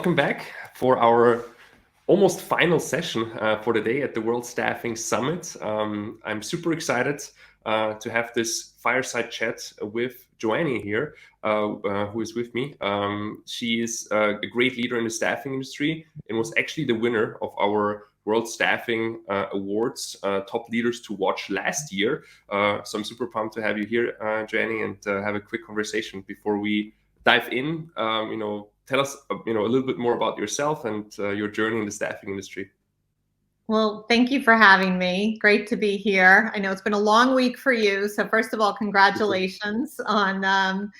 welcome back for our almost final session for the day at the World Staffing Summit. I'm super excited to have this fireside chat with Joanie here, who is with me. She is a great leader in the staffing industry and was actually the winner of our World Staffing Awards, Top Leaders to Watch last year. So I'm super pumped to have you here, Joanie, and have a quick conversation before we dive in. Tell us, a little bit more about yourself and your journey in the staffing industry. Well, thank you for having me. Great to be here. I know it's been a long week for you. So first of all, congratulations on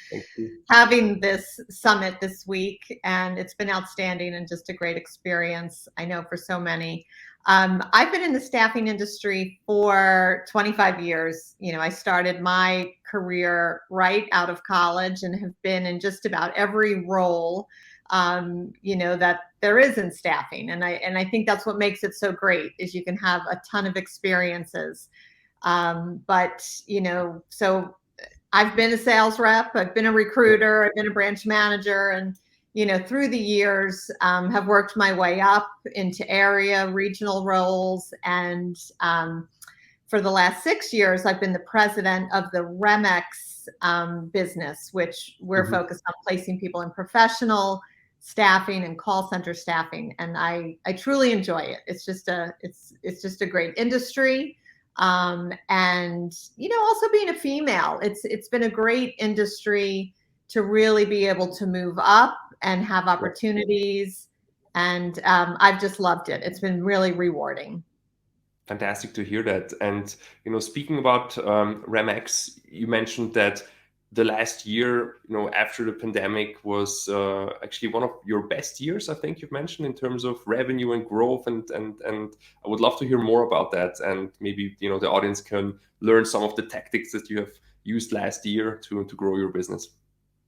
having this summit this week. And it's been outstanding and just a great experience, I know, for so many. I've been in the staffing industry for 25 years. I started my career right out of college and have been in just about every role that there is in staffing. And I think that's what makes it so great is you can have a ton of experiences. So I've been a sales rep, I've been a recruiter, I've been a branch manager, and, through the years, have worked my way up into area, regional roles. And for the last 6 years, I've been the president of the RemX business, which we're focused on placing people in professional staffing and call center staffing, and I truly enjoy it. It's just a great industry, and also being a female, it's been a great industry to really be able to move up and have opportunities, and I've just loved it. It's been really rewarding. Fantastic to hear that. And speaking about RemX, you mentioned that the last year, after the pandemic was actually one of your best years, I think you've mentioned, in terms of revenue and growth. And I would love to hear more about that. And maybe, the audience can learn some of the tactics that you have used last year to grow your business.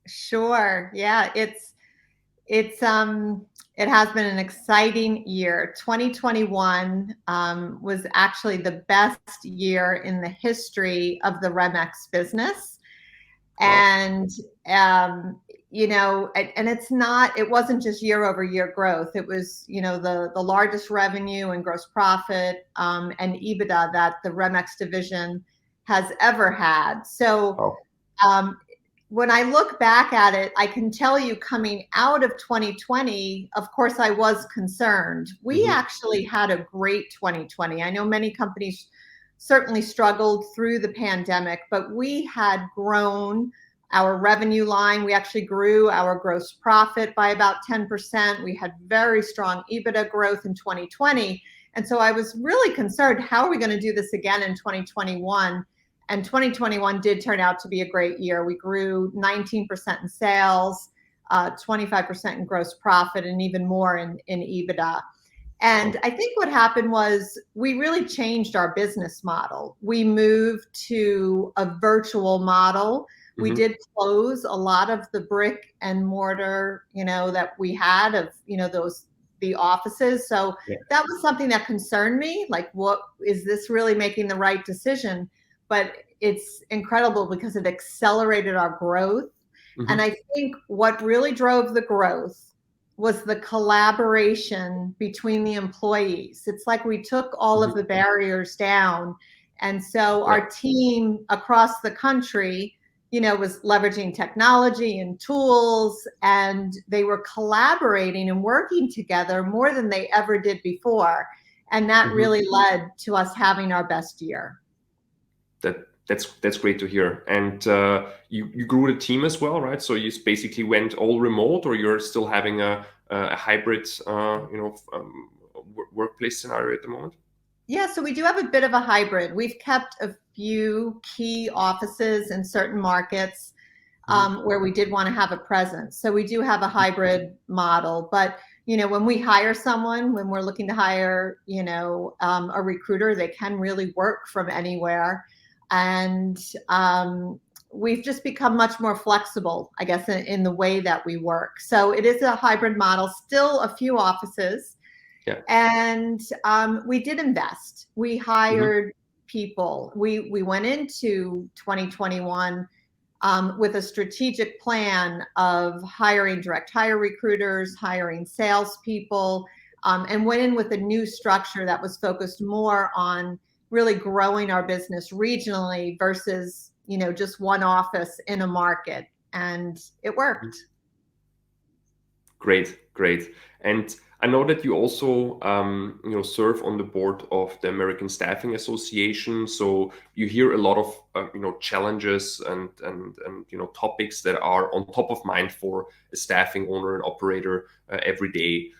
Sure. Yeah, it has been an exciting year. 2021 was actually the best year in the history of the RemX business. And, and it wasn't just year over year growth. It was, the largest revenue and gross profit and EBITDA that the RemX division has ever had. So when I look back at it, I can tell you, coming out of 2020, of course, I was concerned. We actually had a great 2020. I know many companies certainly struggled through the pandemic, but we had grown our revenue line. We actually grew our gross profit by about 10%. We had very strong EBITDA growth in 2020. And so I was really concerned, how are we going to do this again in 2021? And 2021 did turn out to be a great year. We grew 19% in sales, 25% in gross profit, and even more in EBITDA. And I think what happened was we really changed our business model. We moved to a virtual model. We did close a lot of the brick and mortar, that we had of, the offices. So that was something that concerned me. Like, what is this really making the right decision? But it's incredible because it accelerated our growth. And I think what really drove the growth was the collaboration between the employees. It's like we took all of the barriers down. And so our team across the country, was leveraging technology and tools, and they were collaborating and working together more than they ever did before. And that really led to us having our best year. That's great to hear. And you grew the team as well, right? So you basically went all remote, or you're still having a hybrid, workplace scenario at the moment? Yeah, so we do have a bit of a hybrid. We've kept a few key offices in certain markets where we did want to have a presence. So we do have a hybrid model. But, when we hire someone, when we're looking to hire, a recruiter, they can really work from anywhere. And we've just become much more flexible, I guess, in the way that we work. So it is a hybrid model, still a few offices. Yeah. And we did invest. We hired people. We went into 2021 with a strategic plan of hiring direct hire recruiters, hiring salespeople, and went in with a new structure that was focused more on really growing our business regionally versus, just one office in a market. And it worked. Great, great. And I know that you also, serve on the board of the American Staffing Association. So you hear a lot of, challenges and topics that are on top of mind for a staffing owner and operator every day.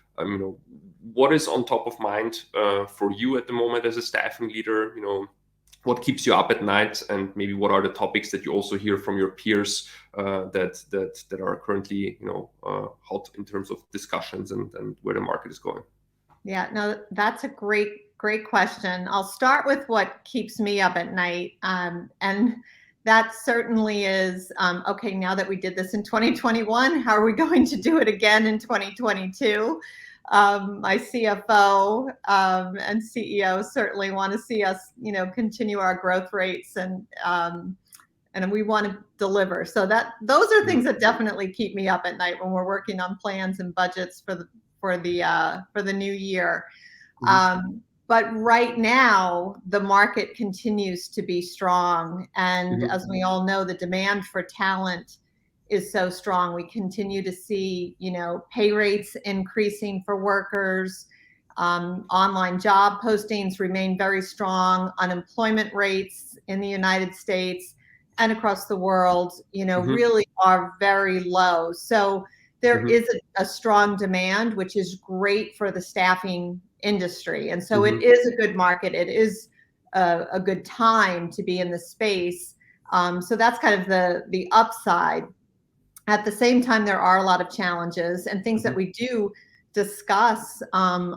What is on top of mind for you at the moment as a staffing leader? What keeps you up at night, and maybe what are the topics that you also hear from your peers that are currently hot in terms of discussions and where the market is going? Yeah, no, that's a great question. I'll start with what keeps me up at night, and that certainly is okay. Now that we did this in 2021, how are we going to do it again in 2022? My CFO and CEO certainly want to see us, continue our growth rates, and we want to deliver. So those are things that definitely keep me up at night when we're working on plans and budgets for the new year. But right now, the market continues to be strong, and as we all know, the demand for talent is so strong. We continue to see, pay rates increasing for workers. Online job postings remain very strong. Unemployment rates in the United States and across the world, really are very low. So there is a strong demand, which is great for the staffing industry. And so it is a good market. It is a good time to be in the space. So that's kind of the upside. At the same time, there are a lot of challenges and things that we do discuss at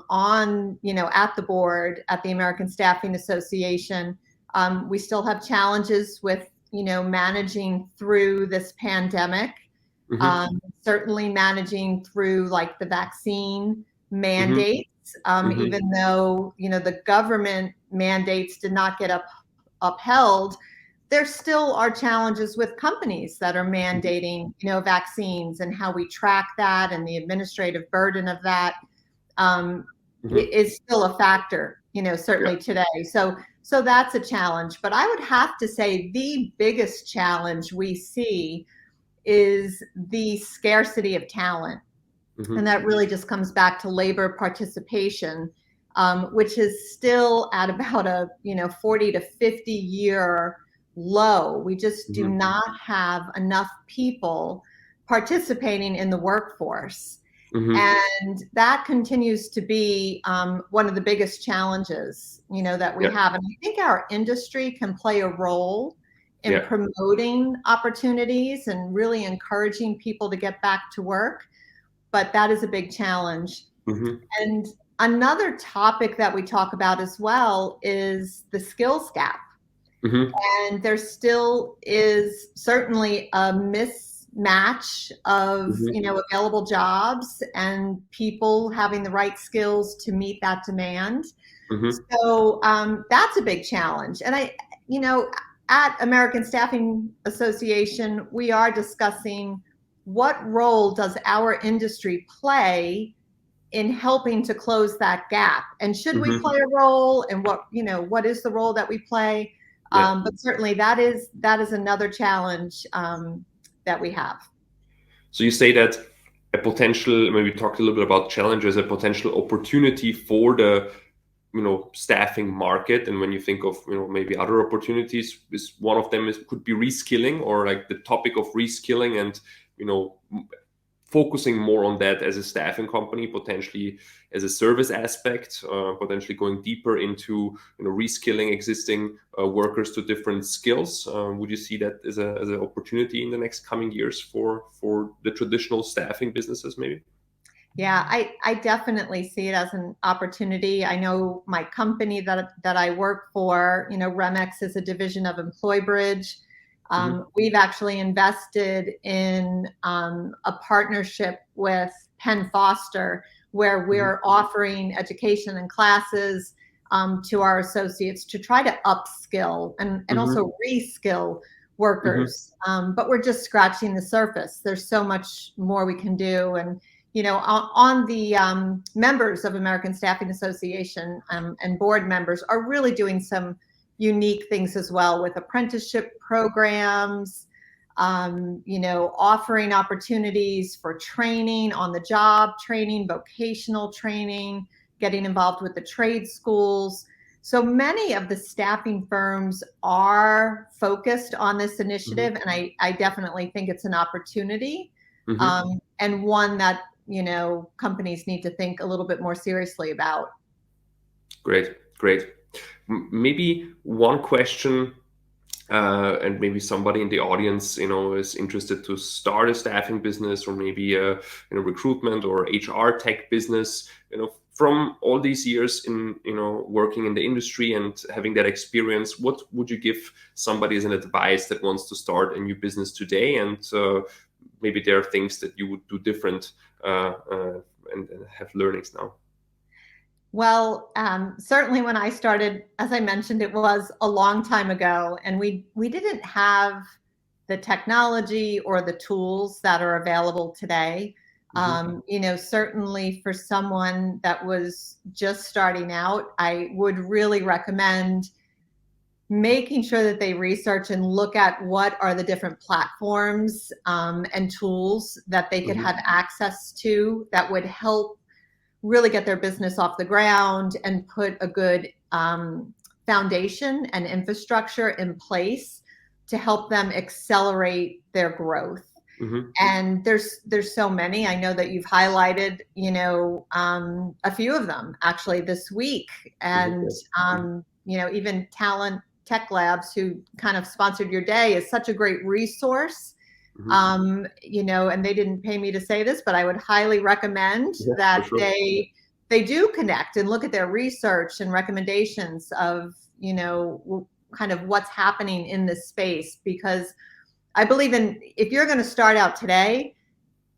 the board at the American Staffing Association. We still have challenges with, managing through this pandemic, certainly managing through like the vaccine mandates, even though, the government mandates did not get upheld. There still are challenges with companies that are mandating, vaccines, and how we track that, and the administrative burden of that is still a factor, certainly today. So that's a challenge. But I would have to say the biggest challenge we see is the scarcity of talent. And that really just comes back to labor participation, which is still at about a 40 to 50 year low. We just do not have enough people participating in the workforce. And that continues to be one of the biggest challenges, that we have. And I think our industry can play a role in promoting opportunities and really encouraging people to get back to work. But that is a big challenge. And another topic that we talk about as well is the skills gap. And there still is certainly a mismatch of, available jobs and people having the right skills to meet that demand. So that's a big challenge. And at American Staffing Association, we are discussing what role does our industry play in helping to close that gap, and should we play a role, and what is the role that we play? But certainly that is another challenge that we have. So you say that a potential, maybe talk a little bit about challenges, a potential opportunity for the staffing market. And when you think of maybe other opportunities, is one of them could be reskilling, or like the topic of reskilling, and focusing more on that as a staffing company, potentially as a service aspect, potentially going deeper into reskilling existing workers to different skills. Would you see that as an opportunity in the next coming years for the traditional staffing businesses, maybe? Yeah, I definitely see it as an opportunity. I know my company that I work for, RemX is a division of EmployBridge. We've actually invested in a partnership with Penn Foster, where we're offering education and classes to our associates to try to upskill and also reskill workers. But we're just scratching the surface. There's so much more we can do. And, on the members of American Staffing Association and board members are really doing some unique things as well with apprenticeship programs, offering opportunities for training, on the job training, vocational training, getting involved with the trade schools. So many of the staffing firms are focused on this initiative, and I definitely think it's an opportunity, and one that, companies need to think a little bit more seriously about. Great. Maybe one question, and maybe somebody in the audience, is interested to start a staffing business, or maybe a recruitment or HR tech business. From all these years in working in the industry and having that experience, what would you give somebody as an advice that wants to start a new business today? And maybe there are things that you would do different and have learnings now. Well, certainly when I started, as I mentioned, it was a long time ago, and we didn't have the technology or the tools that are available today. Certainly for someone that was just starting out, I would really recommend making sure that they research and look at what are the different platforms and tools that they could have access to that would help really get their business off the ground and put a good foundation and infrastructure in place to help them accelerate their growth. And there's so many. I know that you've highlighted, a few of them actually this week, and even Talent Tech Labs, who kind of sponsored your day, is such a great resource. And they didn't pay me to say this, but I would highly recommend that they do connect and look at their research and recommendations of, kind of what's happening in this space, because I believe if you're going to start out today,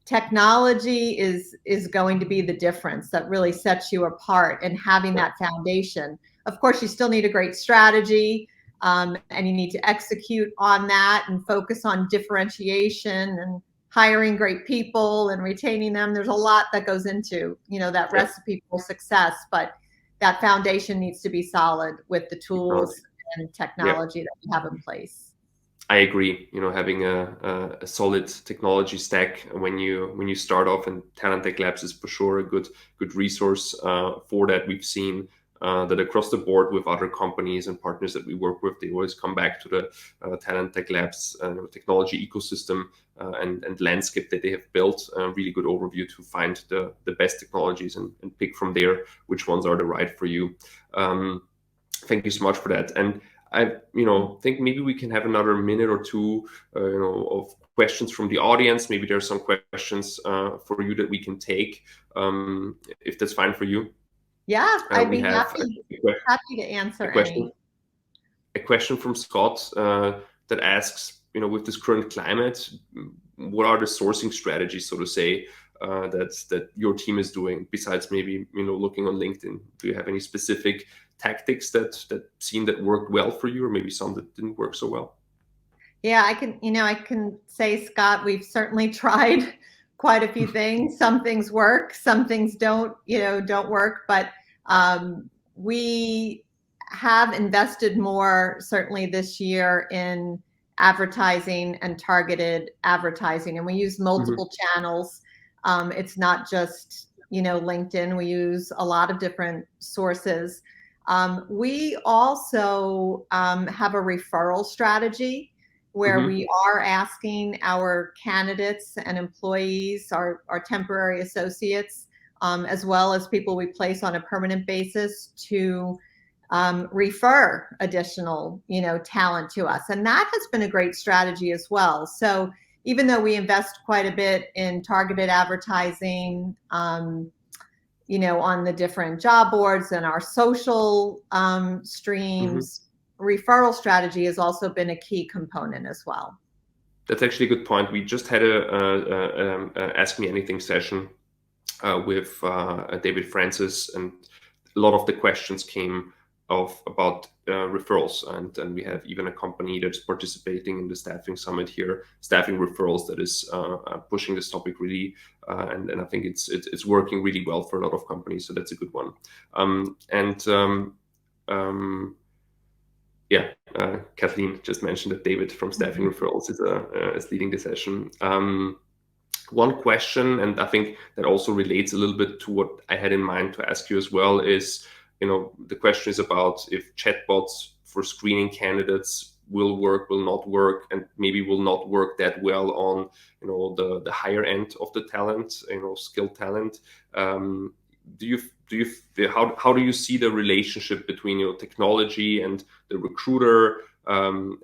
technology is going to be the difference that really sets you apart, and having that foundation. Of course, you still need a great strategy, and you need to execute on that and focus on differentiation and hiring great people and retaining them. There's a lot that goes into, that recipe for success, but that foundation needs to be solid with the tools and technology that you have in place. I agree. Having a solid technology stack when you start off, and Talent Tech Labs is for sure a good resource for that. We've seen that across the board with other companies and partners that we work with, they always come back to the Talent Tech Labs technology ecosystem and landscape that they have built. A really good overview to find the best technologies and pick from there which ones are the right for you. Thank you so much for that. And I think maybe we can have another minute or two of questions from the audience. Maybe there are some questions for you that we can take, if that's fine for you. Yeah, I'd be happy to answer any. A question from Scott that asks, with this current climate, what are the sourcing strategies, so to say, that your team is doing besides maybe looking on LinkedIn? Do you have any specific tactics that worked well for you, or maybe some that didn't work so well? Yeah, I can say, Scott, we've certainly tried quite a few things. Some things work, some things don't work, but we have invested more certainly this year in advertising and targeted advertising, and we use multiple channels. It's not just LinkedIn. We use a lot of different sources. We also have a referral strategy where we are asking our candidates and employees, our temporary associates, as well as people we place on a permanent basis, to refer additional talent to us. And that has been a great strategy as well. So even though we invest quite a bit in targeted advertising, on the different job boards and our social streams, referral strategy has also been a key component as well. That's actually a good point. We just had a Ask Me Anything session with David Francis, and a lot of the questions came about referrals, and we have even a company that's participating in the staffing summit here, staffing referrals, that is pushing this topic really, and I think it's working really well for a lot of companies. So that's a good one. Yeah, Kathleen just mentioned that David from Staffing Referrals is leading the session. One question, and I think that also relates a little bit to what I had in mind to ask you as well, is, the question is about if chatbots for screening candidates will work, will not work, and maybe will not work that well on, the higher end of the talent, skilled talent. How do you see the relationship between technology and the recruiter, and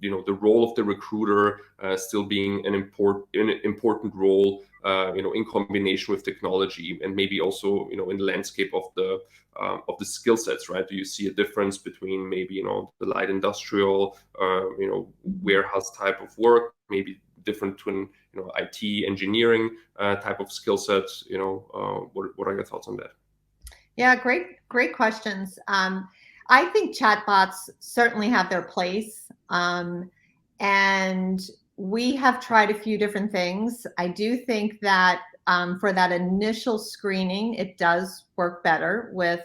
the role of the recruiter still being an important role, in combination with technology, and maybe also in the landscape of the skill sets, right? Do you see a difference between maybe the light industrial, warehouse type of work, maybe different to IT engineering type of skill sets? What are your thoughts on that? Yeah, great questions. I think chatbots certainly have their place, and we have tried a few different things. I do think that for that initial screening, it does work better with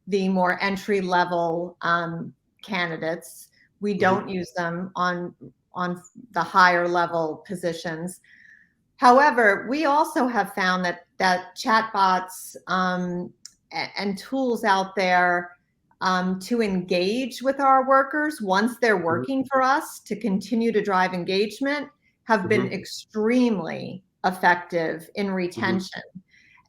the more entry level candidates. We don't use them on the higher level positions. However, we also have found that chatbots and tools out there to engage with our workers once they're working for us, to continue to drive engagement, have been extremely effective in retention.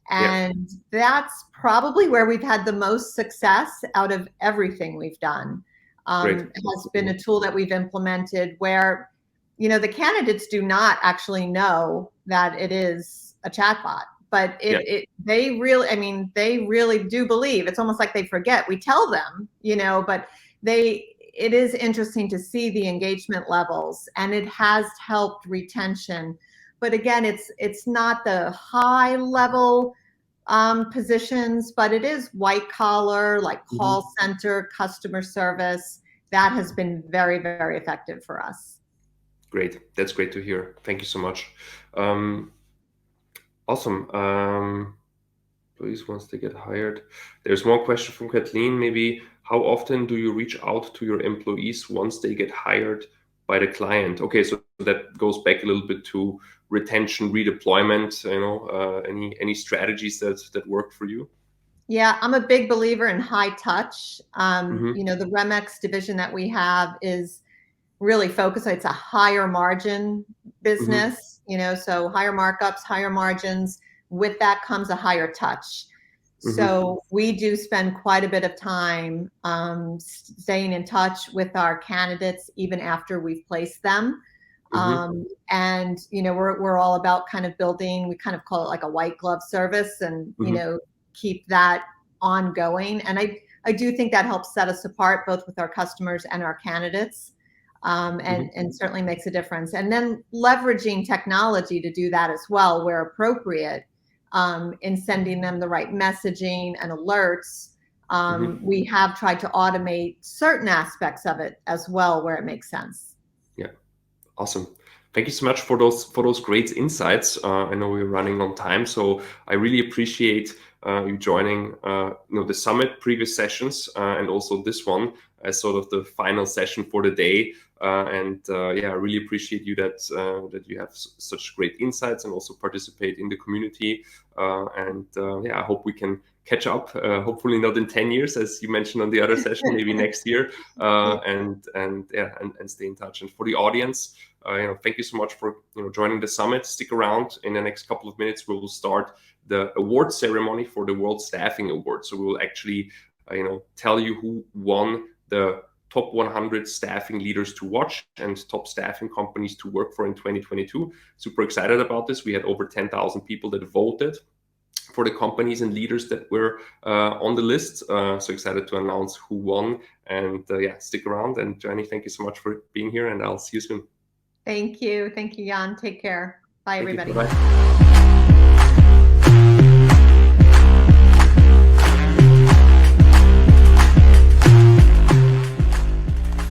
And that's probably where we've had the most success out of everything we've done. Has been a tool that we've implemented where, the candidates do not actually know that it is a chatbot, but they really do believe. It's almost like they forget. We tell them, but it is interesting to see the engagement levels, and it has helped retention. But again, it's not the high level positions, but it is white collar, like call center, customer service. That has been very, very effective for us. Great. That's great to hear. Thank you so much. Awesome. Employees once they get hired. There's one question from Kathleen. Maybe, how often do you reach out to your employees once they get hired by the client? Okay, so that goes back a little bit to retention, redeployment. Any strategies that worked for you? Yeah, I'm a big believer in high touch. The RemX division that we have is really focused. It's a higher margin business, so higher markups, higher margins. With that comes a higher touch. So we do spend quite a bit of time staying in touch with our candidates even after we've placed them. And we're all about kind of building, we kind of call it like a white glove service, and keep that ongoing. And I do think that helps set us apart both with our customers and our candidates. And certainly makes a difference. And then leveraging technology to do that as well, where appropriate, in sending them the right messaging and alerts. We have tried to automate certain aspects of it as well where it makes sense. Yeah, awesome. Thank you so much for those great insights. I know we're running on time, so I really appreciate you joining the summit, previous sessions, and also this one as sort of the final session for the day. I really appreciate you that you have such great insights and also participate in the community. I hope we can catch up. Hopefully not in 10 years, as you mentioned on the other session, maybe next year. And stay in touch. And for the audience, thank you so much for joining the summit. Stick around. In the next couple of minutes, we will start the award ceremony for the World Staffing Award. So we will actually tell you who won the top 100 staffing leaders to watch and top staffing companies to work for in 2022. Super excited about this. We had over 10,000 people that voted for the companies and leaders that were on the list. So excited to announce who won. And stick around. And Joanie, thank you so much for being here, and I'll see you soon. Thank you. Thank you, Jan. Take care. Bye, everybody. Bye.